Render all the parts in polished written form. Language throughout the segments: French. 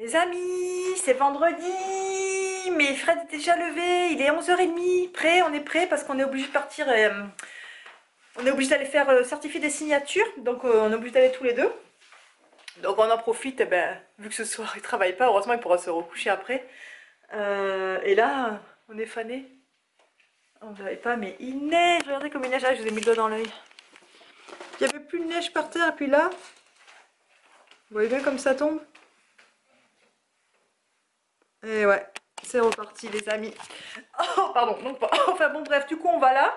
Les amis, c'est vendredi, mais Fred est déjà levé, il est 11h30, prêt, on est prêt parce qu'on est obligé de partir, on est obligé d'aller faire certifier des signatures, donc on est obligé d'aller tous les deux. Donc on en profite, vu que ce soir il travaille pas, heureusement il pourra se recoucher après. Et là, on est fané. On ne savait pas, mais il neige, regardez comme il neige, ah, je vous ai mis le doigt dans l'œil. Il n'y avait plus de neige par terre, et puis là, vous voyez bien comme ça tombe. Et ouais, c'est reparti les amis. Oh pardon, donc enfin bon bref, du coup on va là.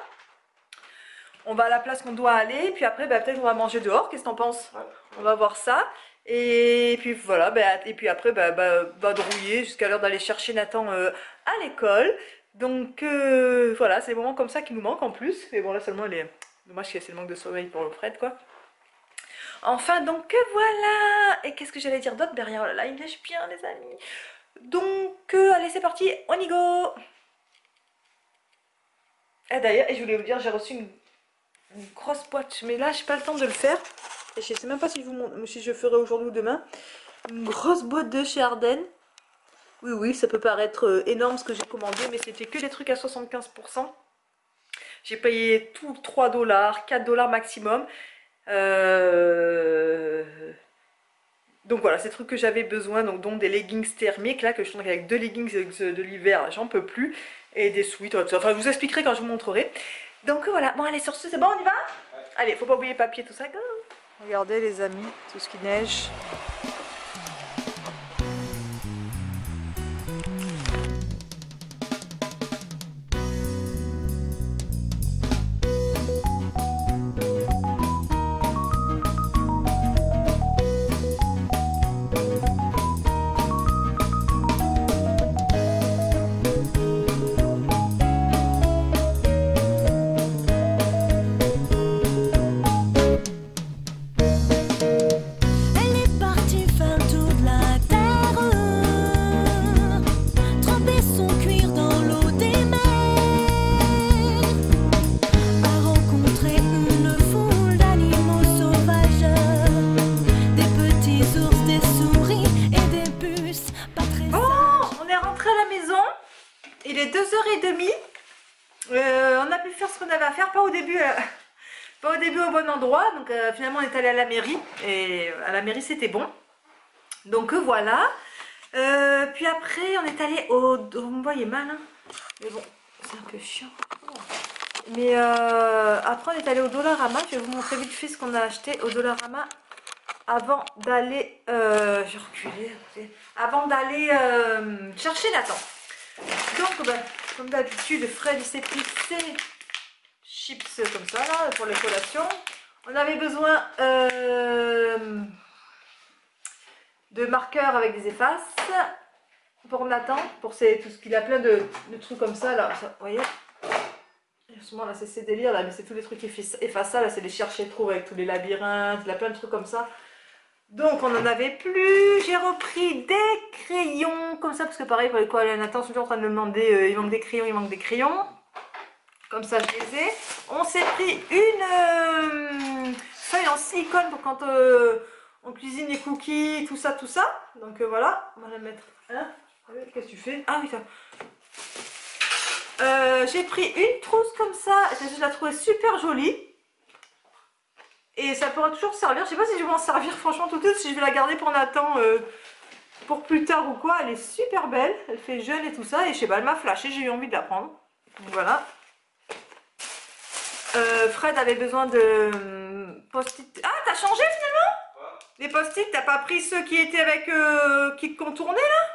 On va à la place qu'on doit aller, puis après peut-être on va manger dehors, qu'est-ce que t'en penses? Ouais. On va voir ça. Et puis voilà, et puis après vadrouiller jusqu'à l'heure d'aller chercher Nathan à l'école. Donc voilà, c'est des moments comme ça qui nous manquent en plus. Mais bon là seulement il est. Dommage que c'est le manque de sommeil pour le Fred quoi. Enfin donc voilà. Et qu'est-ce que j'allais dire d'autre derrière? Oh là là, il neige bien les amis. Donc, allez, c'est parti, on y go! Ah, d'ailleurs, et je voulais vous dire, j'ai reçu une grosse boîte, mais là, j'ai pas le temps de le faire. Et je sais même pas si je vous montre, si je ferai aujourd'hui ou demain. Une grosse boîte de chez Ardennes. Oui, oui, ça peut paraître énorme ce que j'ai commandé, mais c'était que des trucs à 75%. J'ai payé tout 3 $, 4 $ maximum. Donc voilà, ces trucs que j'avais besoin, donc dont des leggings thermiques, là, que je trouve avec 2 leggings de l'hiver, j'en peux plus, et des sweats, tout ça. Enfin, je vous expliquerai quand je vous montrerai. Donc voilà, bon allez, sur ce, c'est bon, on y va? Ouais. Allez, faut pas oublier le papier, tout ça, go. Regardez les amis, tout ce qui neige. Il est 2h30. On a pu faire ce qu'on avait à faire, pas au début au bon endroit. Donc finalement on est allé à la mairie. Et à la mairie c'était bon. Donc voilà. Puis après on est allé au... Vous me voyez mal hein, mais bon, c'est un peu chiant. Mais après on est allé au Dollarama. Je vais vous montrer vite fait ce qu'on a acheté au Dollarama. Avant d'aller... j'ai reculé. Avant d'aller chercher Nathan. Donc, comme d'habitude, Fred s'est pris ses chips comme ça, là, pour les collations. On avait besoin de marqueurs avec des effaces pour Nathan, pour tout ce qu'il a plein de trucs comme ça, là. Ça, vous voyez? Justement, là, c'est ces délires, là, mais c'est tous les trucs qui effacent ça, là, c'est les chercher trop avec tous les labyrinthes, il a plein de trucs comme ça. Donc on n'en avait plus, j'ai repris des crayons comme ça parce que pareil pour les coller Nathan, je suis toujours en train de me demander il manque des crayons, il manque des crayons. Comme ça je les ai. On s'est pris une feuille en silicone pour quand on cuisine les cookies, tout ça. Donc voilà, on va la mettre. Hein? Qu'est-ce que tu fais? Ah oui ça. J'ai pris une trousse comme ça, je la trouvais super jolie. Et ça pourra toujours servir. Je sais pas si je vais m'en servir franchement tout de suite, si je vais la garder pour Nathan pour plus tard ou quoi. Elle est super belle, elle fait jeune et tout ça. Et je sais pas, elle m'a flashé, j'ai eu envie de la prendre. Donc voilà. Fred avait besoin de post-it. Ah, t'as changé finalement? Quoi? Les post-it, t'as pas pris ceux qui étaient avec qui contournaient là?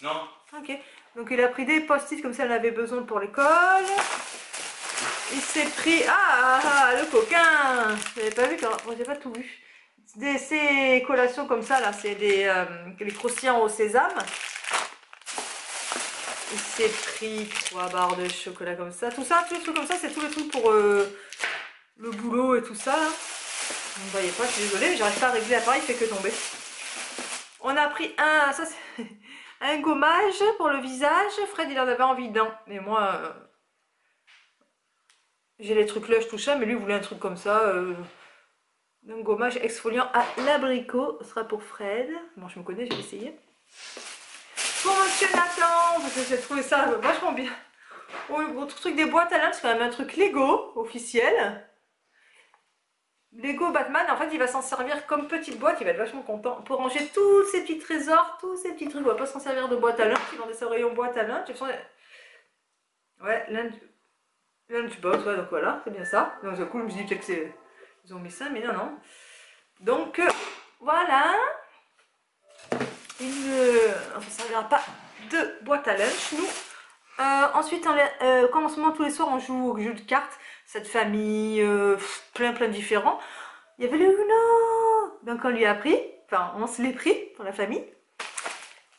Non. Ok. Donc il a pris des post-it comme ça, elle avait besoin pour l'école. Il s'est pris... le coquin. Vous n'avez pas vu quand... Moi, j'ai pas tout vu. Ces collations comme ça, là, c'est les croustillants au sésame. Il s'est pris 3 barres de chocolat comme ça. Tout ça, tous les trucs comme ça, c'est tous les trucs pour le boulot et tout ça. Là. Vous ne voyez pas, je suis désolée, mais j'arrive pas à régler l'appareil, il fait que tomber. On a pris un gommage pour le visage. Fred, il en avait envie d'un. Mais moi... j'ai les trucs lush tout ça, mais lui il voulait un truc comme ça. Un gommage exfoliant à l'abricot. Ce sera pour Fred. Bon, je me connais, je vais essayer. Pour Monsieur Nathan, parce que j'ai trouvé ça vachement bien. Autre truc des boîtes à linge, c'est quand même un truc Lego officiel. Lego Batman, en fait il va s'en servir comme petite boîte, il va être vachement content pour ranger tous ses petits trésors, tous ces petits trucs. On va pas s'en servir de boîte à linge, il vendait ça au rayon boîte à linge. Ouais, lunchbox, ouais, donc voilà, c'est bien ça. Donc c'est cool, je me suis dit peut-être que ils ont mis ça, mais non, non. Donc voilà. On ne servira pas de boîte à lunch, nous. Ensuite, comme en ce moment tous les soirs on joue au jeu de cartes, cette famille, plein différents. Il y avait le Uno, donc on lui a pris, enfin on se l'est pris pour la famille.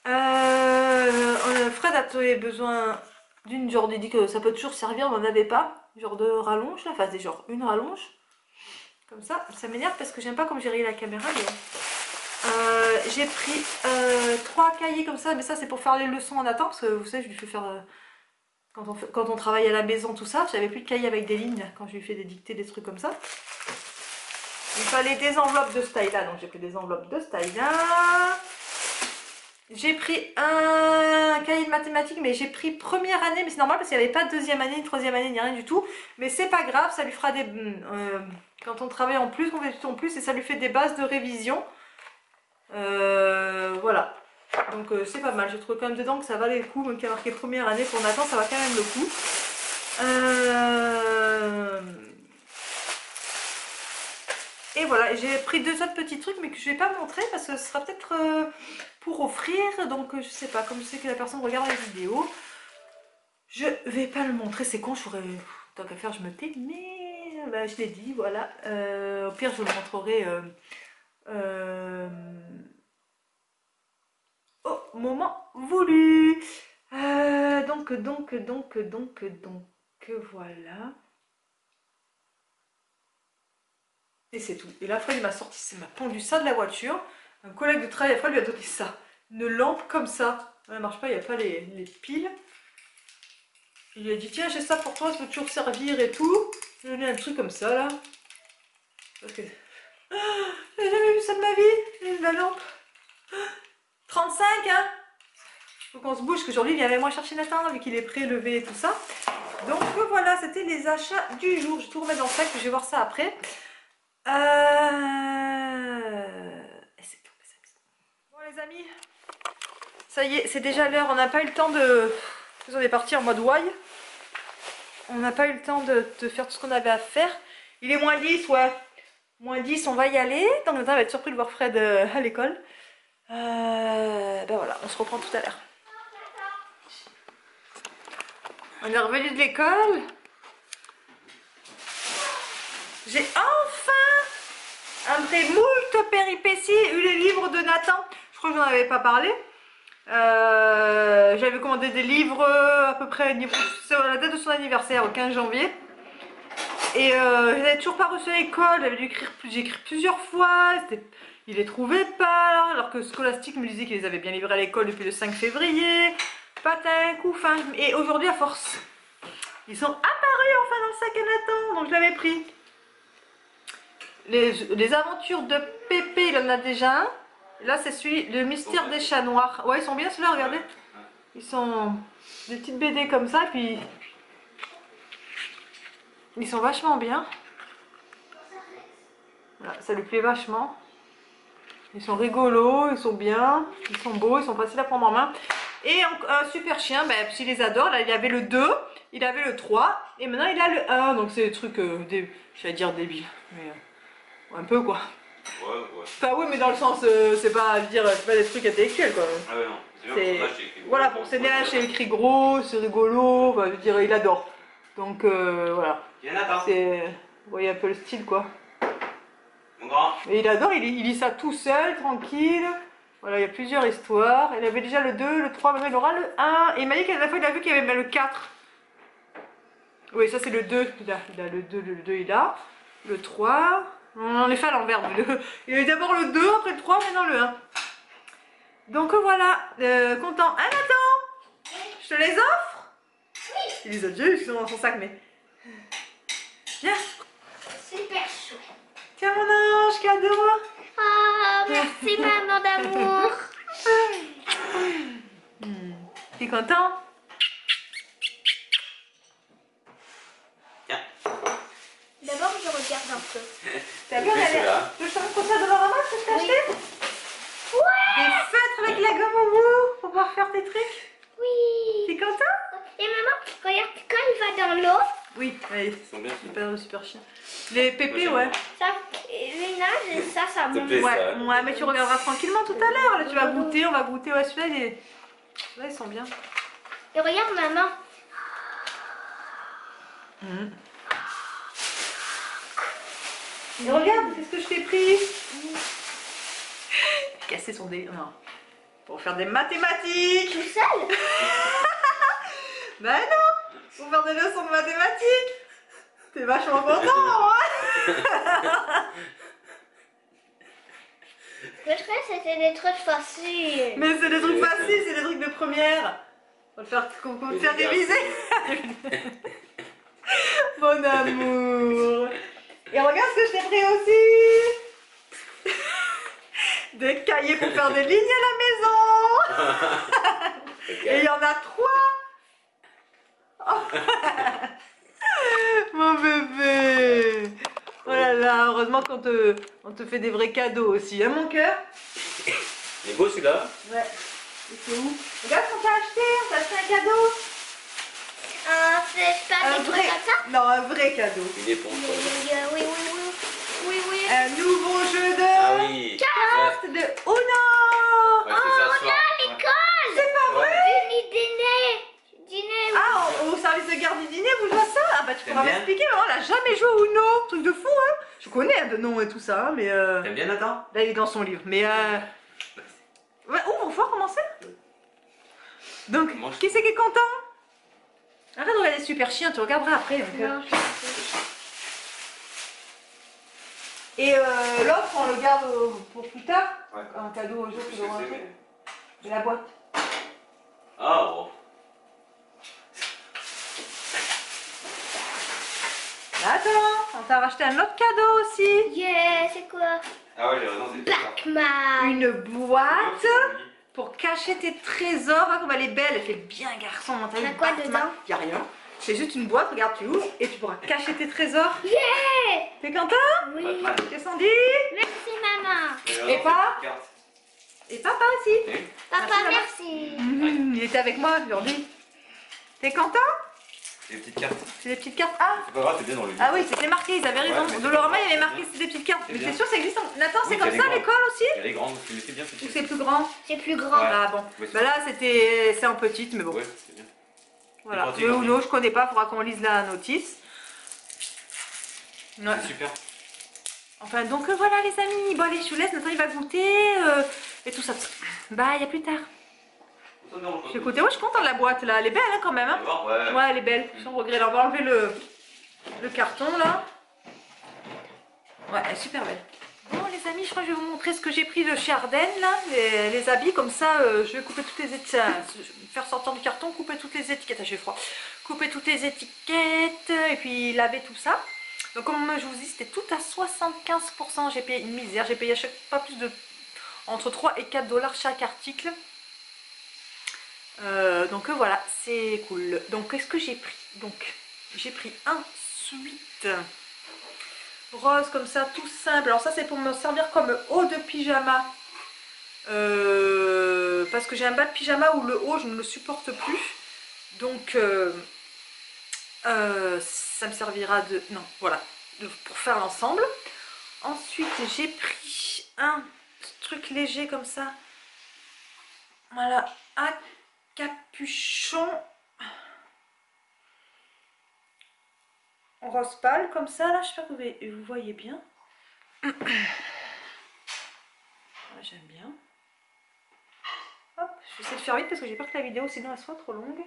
Fred a besoin d'une genre, il dit que ça peut toujours servir, on n'en avait pas, genre de rallonge, là, enfin c'est genre une rallonge, comme ça m'énerve parce que j'aime pas comme j'ai réglé la caméra. Mais... j'ai pris 3 cahiers comme ça, mais ça c'est pour faire les leçons en attente, parce que vous savez je lui fais faire... Quand on travaille à la maison, tout ça, j'avais plus de cahiers avec des lignes quand je lui fais des dictées, des trucs comme ça. Il fallait des enveloppes de ce taille-là, donc j'ai pris des enveloppes de ce taille-là. J'ai pris un cahier de mathématiques, mais j'ai pris première année, mais c'est normal parce qu'il n'y avait pas de deuxième année, troisième année, ni rien du tout. Mais c'est pas grave, ça lui fera des... quand on travaille en plus, on fait tout en plus, et ça lui fait des bases de révision. Voilà. Donc c'est pas mal, je trouve quand même dedans que ça valait le coup, même qui a marqué première année pour Nathan, ça va quand même le coup. Et voilà, j'ai pris 2 autres petits trucs mais que je vais pas montrer parce que ce sera peut-être pour offrir, donc je sais pas, comme je sais que la personne regarde la vidéo, je vais pas le montrer, c'est con, je pourrais, tant qu'à faire je me tais, mais bah, je l'ai dit, voilà, au pire je vous le montrerai au moment voulu. Donc voilà. Et c'est tout. Et là, Fred il m'a sorti, il m'a pendu ça de la voiture. Un collègue de travail, après, lui a donné ça. Une lampe comme ça. Elle marche pas, il n'y a pas les piles. Il lui a dit, tiens, j'ai ça pour toi, ça peut toujours servir et tout. Il a donné un truc comme ça, là. Parce que... Ah, j'ai jamais vu ça de ma vie, la lampe. 35, hein. Faut qu'on se bouge, qu'aujourd'hui, il vient avec moi chercher Nathan, vu qu'il est prélevé et tout ça. Donc voilà, c'était les achats du jour. Je vais tout remettre dans le sac, je vais voir ça après. C'est tout. Bon les amis, ça y est, c'est déjà l'heure. On n'a pas eu le temps de... On est parti en mode why. On n'a pas eu le temps de faire tout ce qu'on avait à faire. Il est moins 10, ouais. Moins 10, on va y aller. Donc Nathan va être surpris de voir Fred à l'école. Ben voilà, on se reprend tout à l'heure. On est revenu de l'école. J'ai enfin, après moult péripéties, eu les livres de Nathan. Je crois que j'en avais pas parlé. J'avais commandé des livres à peu près sur la date de son anniversaire, au 15 janvier. Et je n'avais toujours pas reçu à l'école. J'avais dû écrire, j'ai écrit plusieurs fois. Il les trouvait pas, alors que Scholastic me disait qu'il les avait bien livrés à l'école depuis le 5 février. Patin, couffin. Et aujourd'hui, à force, ils sont apparus enfin dans le sac à Nathan. Donc je l'avais pris. Les aventures de Pépé, il en a déjà un. Là, c'est celui, le mystère des chats noirs. Ouais, ils sont bien ceux-là, regardez. Ils sont des petites BD comme ça, puis ils sont vachement bien. Voilà, ça lui plaît vachement. Ils sont rigolos, ils sont bien, ils sont beaux, ils sont faciles à prendre en main. Et un super chien, ben, il les adore. Là, il avait le 2, il avait le 3, et maintenant il a le 1. Donc c'est des trucs, j'allais dire débiles, mais un peu quoi. Ouais. Enfin oui, mais dans le sens, c'est pas dire, c'est pas des trucs intellectuels quoi. Ah ouais, non. C'est voilà, pour CNH, c'est écrit gros, c'est rigolo, enfin, je veux dire, il adore. Donc voilà. C'est, vous voyez un peu le style quoi. Mon grand. Et il adore, il lit ça tout seul, tranquille. Voilà, il y a plusieurs histoires. Il avait déjà le 2, le 3, maintenant il aura le 1. Et il m'a dit qu'à la fois il a vu qu'il y avait même le 4. Oui, ça c'est le 2. Il a le 2, le 2 il a. Le 3. On les fait à l'envers. Il a eu d'abord le 2, après le 3, maintenant le 1. Donc voilà, content. Ah Nathan, je te les offre? Oui. Il les a déjà eu, ils sont dans son sac, mais... Viens. Super chouette. Tiens mon ange, cadeau. Oh, merci maman d'amour. T'es content? Tiens. D'abord, je regarde un peu. T'as vu, on a Fais les... cela. Tu veux que je te montre comme ça de Dolorama ce que je t'ai Oui. acheté? Des feutres avec la gomme au bout pour pouvoir faire tes trucs. Oui. T'es content? Et maman, regarde, quand il va dans l'eau, Oui, ouais, Ils sont bien. super chien. Les pépés, Moi, ouais. j'aime ça, il nage et ça Te monte. plaît, Ouais, ça. ouais, mais tu regarderas tranquillement tout à l'heure. Là, tu vas goûter, on va goûter. Ouais, celui-là, ils sont bien. Et regarde, maman. Mhm. Et regarde, qu'est-ce que je t'ai pris? Casser son délire. Non. Pour faire des mathématiques. Tout seul? Ben non, pour faire des leçons de mathématiques. T'es vachement content, hein? Je crois que c'était des trucs faciles. Mais c'est des trucs faciles, c'est des trucs de première. On va te faire réviser. Mon amour. Et regarde ce que je t'ai pris aussi. Des cahiers pour faire des lignes à la maison. Et il y en a 3. Oh. Mon bébé. Oh là là, heureusement qu'on on te fait des vrais cadeaux aussi, hein mon cœur? Il est beau celui-là. Ouais. Et c'est où? Regarde ce qu'on t'a acheté, on t'a acheté un cadeau. C'est pas Un des vrai. trucs comme ça? Non, un vrai cadeau. Une éponge. Oui, par exemple. oui, oui, oui, oui, oui, oui. Un nouveau jeu de Ah oui. cartes de Uno. Ouais, c'est ça ce soir. L'école! C'est pas vrai? Dîner. Ah, au service de garde du dîner, vous jouez à ça? Ah bah tu pourras T'aimes bien? m'expliquer, mais on l'a jamais joué au Uno. Truc de fou, hein? Je connais hein, de nom et tout ça, hein, mais T'aimes bien Nathan? là il est dans son livre. Mais ouais, on va commencer. Donc, Moi, je- qui c'est qui est content? Arrête de regarder Super Chien, tu regarderas après. Donc, Non, et l'autre, on le garde pour plus tard. Ouais. Un cadeau au jour Je que sais je ce que c'est, rentrer. mais- De la boîte. Ah bon. Attends, on t'a racheté un autre cadeau aussi. yeah, c'est quoi? Ah ouais, j'ai raison, c'est ça. Pac-Man. Une boîte pour cacher tes trésors. Regarde comme elle est belle, elle fait bien garçon. T'as Y a vu, quoi Batman. dedans? Y a rien. C'est juste une boîte, regarde, tu ouvres et tu pourras cacher tes trésors. Yeah! T'es content? Oui. Batman. Qu'est-ce qu'on dit? Merci, maman. J'ai raison, Et c'est pas une carte. Et papa aussi. Et Papa, Merci, merci. Il était avec moi aujourd'hui. T'es content? des petites cartes. C'est des petites cartes. Ah, C'est pas grave, c'est bien dans le livre. ah oui, c'était marqué, ils avaient raison. Ouais, mais De Lorama, il y avait c'est marqué bien. c'est des petites cartes. C'est Mais bien. t'es sûr, ça existe Nathan, c'est Oui, comme c'est ça à les l'école aussi? Elle est grande, mais c'est bien. Ou c'est plus grand? C'est plus grand. Ouais. Ah bon. Ouais, c'est Bah là, c'est en petite, mais bon. Ouais, c'est bien. Voilà. pratique, Le en Uno, je connais pas, faudra qu'on lise la notice. Ouais. C'est super. Enfin, donc voilà les amis. Bon, allez, je vous laisse. Nathan, il va goûter et tout ça. Bye, à plus tard. J'ai écouté, ouais, je suis contente de la boîte là. Elle est belle hein, quand même. Hein. Ouais. Ouais, elle est belle. Sans regret. Alors, on va enlever le carton là. Ouais, elle est super belle. Bon, les amis, je crois que je vais vous montrer ce que j'ai pris de chez Ardennes là. Les habits, comme ça, je vais couper toutes les étiquettes. Faire sortir du carton, couper toutes les étiquettes. Ah, j'ai froid. Couper toutes les étiquettes et puis laver tout ça. Donc, comme je vous dis, c'était tout à 75%. J'ai payé une misère. J'ai payé à chaque pas plus de entre 3 et 4 dollars chaque article. Donc voilà, c'est cool. Donc qu'est-ce que j'ai pris? Donc j'ai pris un sweat rose comme ça, tout simple. Alors ça c'est pour me servir comme haut de pyjama. Parce que j'ai un bas de pyjama où le haut je ne le supporte plus. Donc ça me servira de... Non, voilà, pour faire l'ensemble. Ensuite j'ai pris un truc léger comme ça. Voilà, un capuchon rose pâle comme ça là, j'espère que vous voyez bien. Ouais, j'aime bien. Hop, je vais essayer de faire vite parce que j'ai peur que la vidéo sinon elle soit trop longue.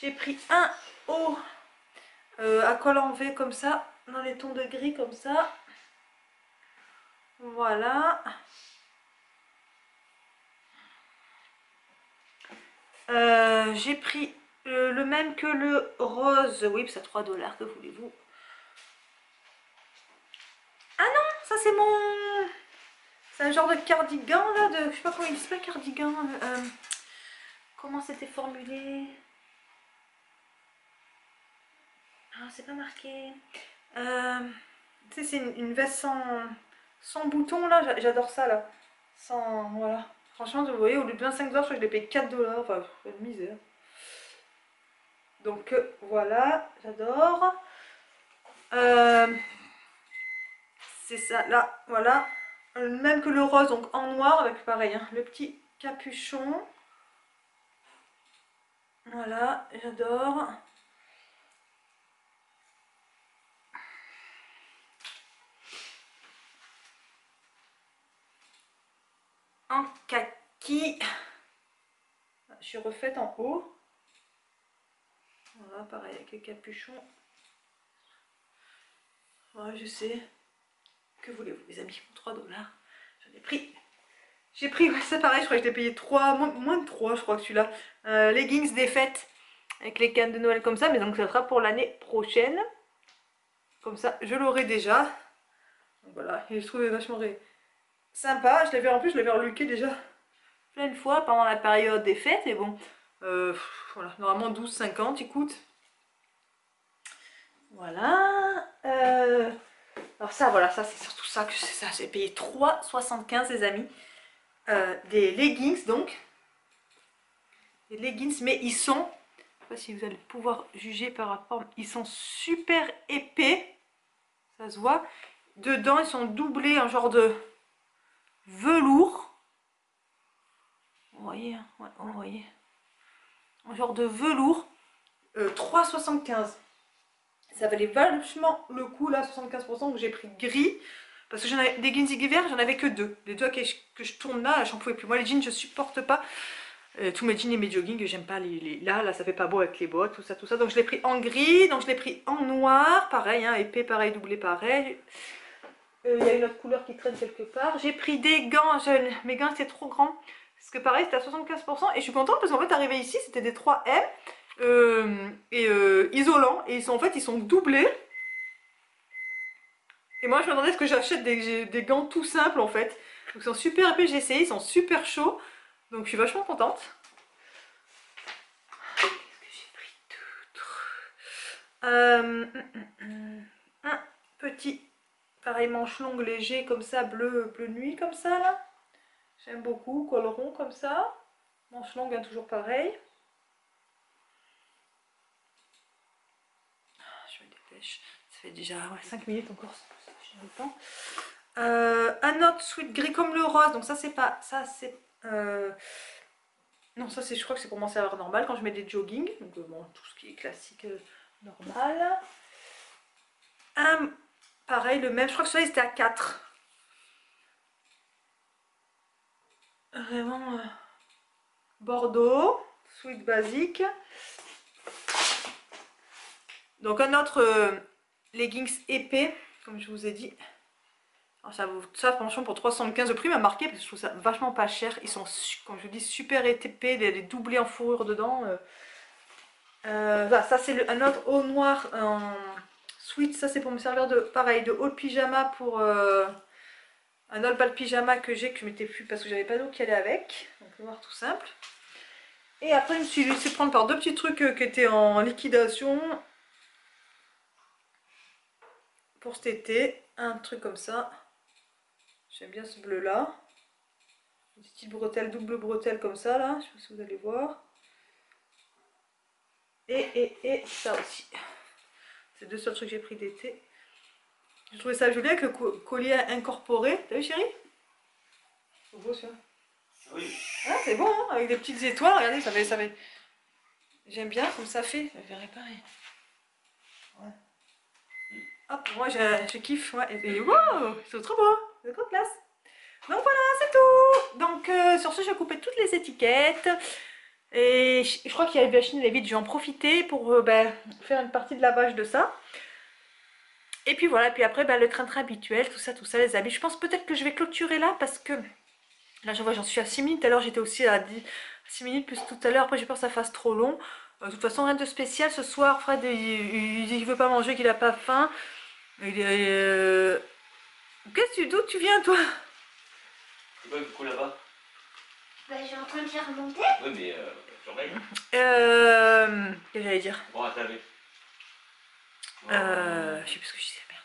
J'ai pris un haut à col en V comme ça, dans les tons de gris comme ça. Voilà. J'ai pris le même que le rose, oui, c'est à 3 dollars, que voulez-vous? Ah non, ça c'est mon... C'est un genre de cardigan là, je sais pas comment il s'appelle, cardigan. comment c'était formulé. Ah, c'est pas marqué. Tu sais, c'est une veste sans boutons là, j'adore ça là. Sans. Voilà. Franchement, vous voyez, au lieu de 25$, je crois que je l'ai payé 4$. Enfin, c'est une misère. Donc voilà, j'adore. C'est ça, là, voilà. Même que le rose, donc en noir, avec pareil, hein, le petit capuchon. Voilà, j'adore. En kaki. Je suis refaite en haut. Voilà, pareil avec le capuchon. Ouais, je sais. Que voulez-vous, les amis, pour 3$. J'en ai pris. J'ai pris, ouais, ça pareil, je crois que je l'ai payé 3, moins de 3, je crois que celui-là. Leggings des fêtes, avec les cannes de Noël comme ça, mais donc ça sera pour l'année prochaine. Comme ça, je l'aurai déjà. Donc voilà, et je trouvais vachement sympa. En plus, je l'avais reluqué déjà plein de fois pendant la période des fêtes. Et bon, voilà, normalement 12,50 il coûte. Voilà. Alors ça, voilà, ça c'est surtout ça que c'est ça. J'ai payé 3,75 les amis. Des leggings donc. Des leggings, mais ils sont, je sais pas si vous allez pouvoir juger par rapport, ils sont super épais. Ça se voit. Dedans, ils sont doublés en genre de velours. Vous voyez, hein, ouais, vous voyez. Un genre de velours. 3,75. Ça valait vachement le coup là, 75%. Donc j'ai pris gris. Parce que j'en avais des jeans hiver, j'en avais que deux. Les deux que je tourne là, j'en pouvais plus. Moi les jeans, je supporte pas. Tous mes jeans et mes joggings, j'aime pas là ça fait pas beau avec les bottes, tout ça, tout ça. Donc je l'ai pris en gris, donc je l'ai pris en noir, pareil, hein, épais, pareil, doublé, pareil. Il y a une autre couleur qui traîne quelque part. J'ai pris des gants, mes gants étaient trop grands. Parce que pareil, c'était à 75%. Et je suis contente parce qu'en fait, arrivé ici, c'était des 3M isolants. Et en fait, ils sont doublés. Et moi, je me demandais est-ce que j'achète des gants tout simples en fait. Donc ils sont super épais, j'ai essayé, ils sont super chauds. Donc je suis vachement contente. Qu'est-ce que j'ai pris d'autre? Un petit, pareil, manche longue léger comme ça, bleu nuit comme ça là. J'aime beaucoup, col rond comme ça. Manche longue, hein, toujours pareil. Je me dépêche. Ça fait déjà 5 minutes encore. J'ai le temps. Un autre sweat gris comme le rose. Donc ça c'est pas... Ça c'est... non, ça c'est, je crois que c'est pour mon serveur normal quand je mets des joggings. Donc bon, tout ce qui est classique normal. Pareil, le même. Je crois que celui-là c'était à 4. Vraiment bordeaux. Sweat basique. Donc un autre leggings épais, comme je vous ai dit. Alors ça franchement pour 3,75 le prix m'a marqué parce que je trouve ça vachement pas cher. Ils sont, comme je vous dis, super épais, des doublés en fourrure dedans. Voilà, ça c'est un autre haut noir en sweat. Ça c'est pour me servir de pareil de haut de pyjama pour un autre bal pyjama que j'ai que je mettais plus parce que j'avais pas d'eau qui allait avec. Donc noir tout simple. Et après je me suis laissé prendre par deux petits trucs qui étaient en liquidation. Pour cet été, un truc comme ça. J'aime bien ce bleu là. Une petite bretelle, double bretelle comme ça là. Je sais pas si vous allez voir. Et ça aussi. C'est deux seuls trucs que j'ai pris d'été. Je trouvais ça joli avec le collier incorporé. T'as vu chérie? C'est beau ça. Oui. Ah c'est bon hein, avec des petites étoiles. Regardez, ça fait... J'aime bien comme ça fait. Je verrai pareil. Ouais. Hop, moi je kiffe. Ouais. Et wow, c'est trop beau. C'est trop classe. Donc voilà, c'est tout. Donc sur ce, je vais couper toutes les étiquettes. Et je crois qu'il y a eu Chine, les vides, je vais en profiter pour faire une partie de lavage de ça. Et puis voilà, puis après le train-train habituel, tout ça les amis. Je pense peut-être que je vais clôturer là parce que là je vois j'en suis à 6 minutes. Tout à l'heure j'étais aussi à 6 minutes plus tout à l'heure. Après j'ai peur que ça fasse trop long. De toute façon rien de spécial ce soir. Fred il veut pas manger, qu'il a pas faim. Qu'est-ce d'où tu viens toi? C'est quoi le coup là-bas? Bah, je suis en train de faire monter. Oui mais Surveille. Qu'est-ce que j'allais dire? Bon, à ta vue. Je sais plus ce que je disais, merde.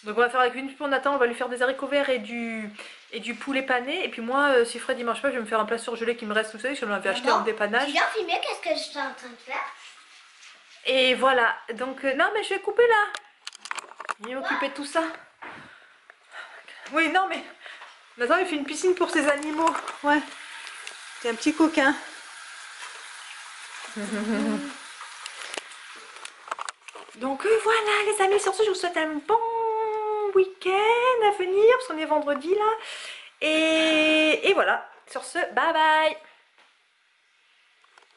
Donc on va faire avec une pour Nathan, on va lui faire des haricots verts et du poulet pané. Et puis moi, si Fred il mange pas, je vais me faire un plat surgelé qui me reste, vous savez, je l'avais acheté en dépannage. Tu viens filmer, qu'est-ce que je suis en train de faire? Et voilà, donc non mais je vais couper là. Je vais m'occuper de tout ça. Oui, non mais Nathan il fait une piscine pour ses animaux. Ouais, c'est un petit coquin. Donc voilà les amis, sur ce je vous souhaite un bon week-end à venir parce qu'on est vendredi là. Et voilà, sur ce, bye bye.